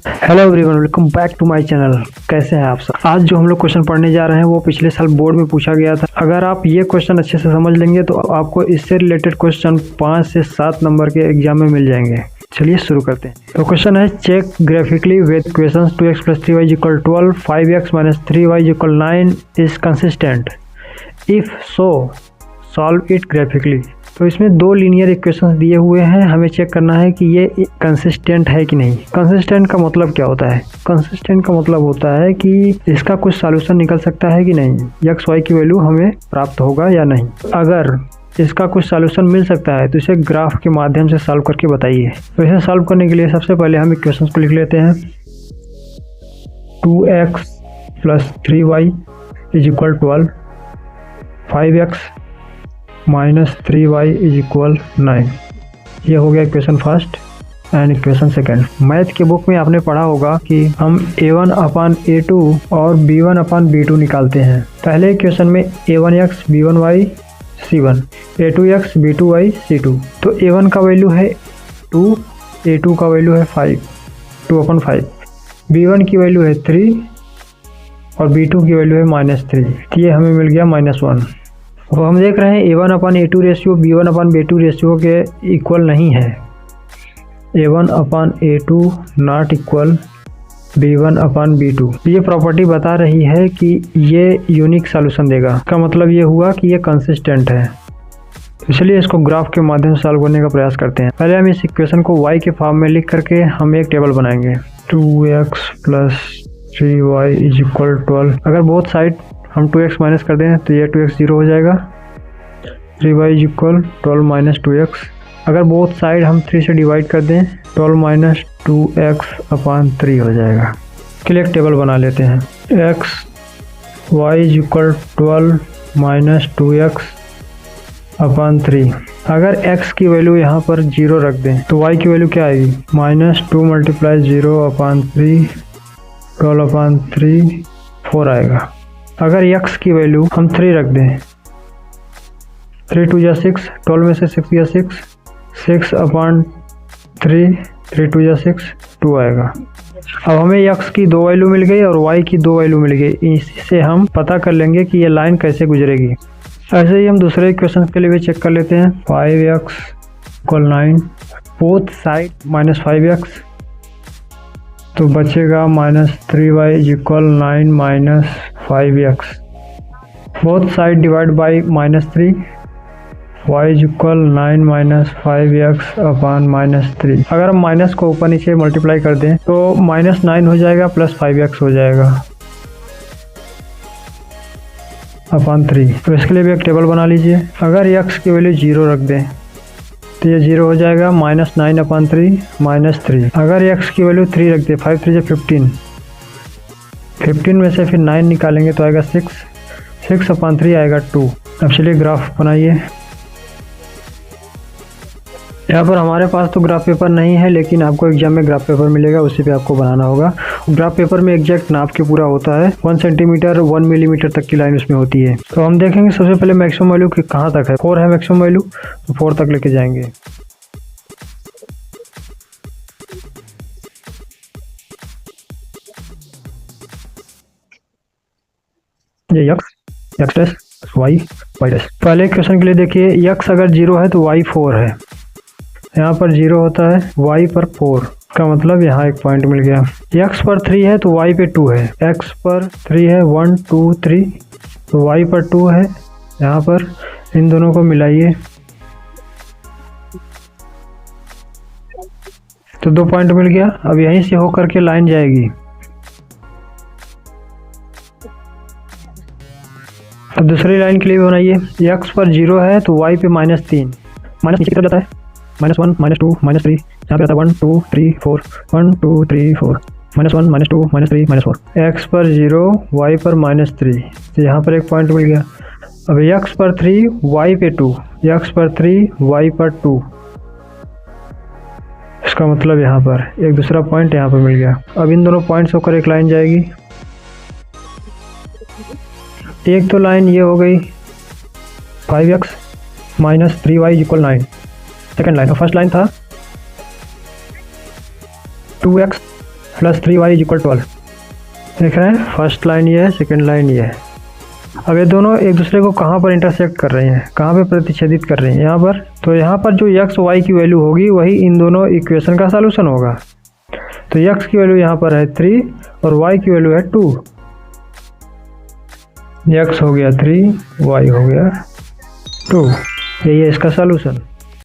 Hello everyone, welcome back to my channel. कैसे हैं आप सब। आज जो हम लोग क्वेश्चन पढ़ने जा रहे हैं वो पिछले साल बोर्ड में पूछा गया था। अगर आप ये क्वेश्चन अच्छे से समझ लेंगे तो आपको इससे रिलेटेड क्वेश्चन 5 से 7 नंबर के एग्जाम में मिल जाएंगे। चलिए शुरू करते हैं। तो क्वेश्चन है, check graphically with equations 2x + 3y = 12, 5x - 3y = 9 is consistent, if so solve it graphically. तो इसमें दो लीनियर इक्वेशंस दिए हुए हैं, हमें चेक करना है कि ये कंसिस्टेंट है कि नहीं। कंसिस्टेंट का मतलब क्या होता है? कंसिस्टेंट का मतलब होता है कि इसका कुछ सॉल्यूशन निकल सकता है कि नहीं, एक्स वाई की वैल्यू हमें प्राप्त होगा या नहीं। अगर इसका कुछ सॉल्यूशन मिल सकता है तो इसे ग्राफ के माध्यम से सॉल्व करके बताइए। तो इसे सॉल्व करने के लिए सबसे पहले हम इक्वेशंस को लिख लेते हैं। 2x + 3y = 12, 5x - 3y = 9। ये हो गया equation first and equation second. Math के बुक में आपने पढ़ा होगा कि हम a1/a2 और b1/b2 निकालते हैं। पहले इक्वेशन में a1x b1y c1, a2x b2y c2। तो a1 का वैल्यू है 2, a2 का वैल्यू है 5, 2/5, b1 की वैल्यू है 3 और b2 की वैल्यू है -3। तो ये हमें मिल गया -1। अब हम देख रहे हैं a1/a2 रेशियो b1/b2 रेशियो के इक्वल नहीं है। a1/a2 not equal b1/b2। ये प्रॉपर्टी बता रही है कि ये यूनिक सॉल्यूशन देगा। इसका मतलब ये हुआ कि ये कंसिस्टेंट है। इसलिए इसको ग्राफ के माध्यम से सॉल्व करने का प्रयास करते हैं। पहले हम इस इक्वेशन को y के फॉर्म में लिख करके हम एक टेबल बनाएंगे। 2x + 3y = 12। अगर बोथ साइड हम 2x माइनस कर दें तो ये 2x 0 हो जाएगा। 3y = 12 - 2x। अगर बोथ साइड हम 3 से डिवाइड कर दें 12 - 2x/3 हो जाएगा। इसके लिए एक टेबल बना लेते हैं। x y = 12 - 2x/3। अगर x की वैल्यू यहाँ पर 0 रख दें तो y की वैल्यू क्या आएगी? -2 × 0/3, 12/3, 4 आएगा। अगर x की वैल्यू हम 3 रख दें, 3 × 2 = 6, 12 में से 6 × 6, 6/3, 3 × 2 = 6, 2 आएगा। अब हमें x की 2 वैल्यू मिल गई और y की 2 वैल्यू मिल गई। इससे हम पता कर लेंगे कि ये लाइन कैसे गुजरेगी। ऐसे ही हम दूसरे इक्वेशन के लिए भी चेक कर लेते हैं। 5x = 9, बोथ साइड -5x, तो बचेगा -3y = 9 - 5x। Both side divide by -3, y = 9 - 5x/-3। अगर हम माइनस को ऊपर नीचे मल्टीप्लाई कर दें तो -9 हो जाएगा प्लस 5x हो जाएगा /3। तो इसके लिए भी एक टेबल बना लीजिए। अगर x की वैल्यू 0 रख दें तो ये 0 हो जाएगा, -9/3 -3। अगर x की वैल्यू 3 रख दें, 5 × 3 = 15, 15 में से फिर 9 निकालेंगे तो आएगा 6, 6/3 आएगा 2। अब चलिए ग्राफ बनाइए। यहाँ पर हमारे पास तो ग्राफ पेपर नहीं है, लेकिन आपको एग्जाम में ग्राफ पेपर मिलेगा, उसी पे आपको बनाना होगा। ग्राफ पेपर में एग्जैक्ट नाप के पूरा होता है। 1 सेंटीमीटर 1 मिलीमीटर तक की लाइन उसमें होती है। तो हम देखेंगे सबसे पहले मैक्सिमम वैल्यू कहाँ तक है। 4 है मैक्सिमम वैल्यू, तो 4 तक लेके जाएंगे। ये x y y'। पहले क्वेश्चन के लिए देखिए, x अगर 0 है तो y 4 है। यहाँ पर 0 होता है, y पर 4 का मतलब यहाँ एक पॉइंट मिल गया। x पर 3 है तो y पे 2 है। x पर 3 है, 1 2 3, तो y पर 2 है। यहाँ पर इन दोनों को मिलाइए तो 2 पॉइंट मिल गया। अब यहीं से होकर के लाइन जाएगी। अब दूसरी लाइन के लिए भी बनाइए। x पर 0 है तो y पे -3, माइनस नीचे की तरफ जाता है, -1 -2 -3, यहाँ पे आता है 1 2 3 4, 1 2 3 4, -1 -2 -3 -4। x पर 0 y पर -3, तो यहाँ पर एक पॉइंट मिल गया। अब x पर 3 y पे 2, x पर 3 y पर 2, इसका मतलब यहाँ पर एक दूसरा पॉइंट यहाँ पर मिल गया। अब इन दोनों पॉइंट्स होकर एक लाइन जाएगी। एक तो लाइन ये हो गई 5x - 3y = 9। Second line, first line था 2x plus 3y is equal 12। देख रहे हैं, फर्स्ट लाइन ये है, सेकेंड लाइन ये है। अब ये दोनों एक दूसरे को कहाँ पर इंटरसेक्ट कर रहे हैं, कहाँ पे प्रतिच्छेदित कर रहे हैं, यहाँ पर। तो यहाँ पर जो x y की वैल्यू होगी वही इन दोनों इक्वेशन का सॉल्यूशन होगा। तो x की वैल्यू यहाँ पर है 3 और y की वैल्यू है 2। x हो गया 3, y हो गया 2, यही है इसका सॉल्यूशन।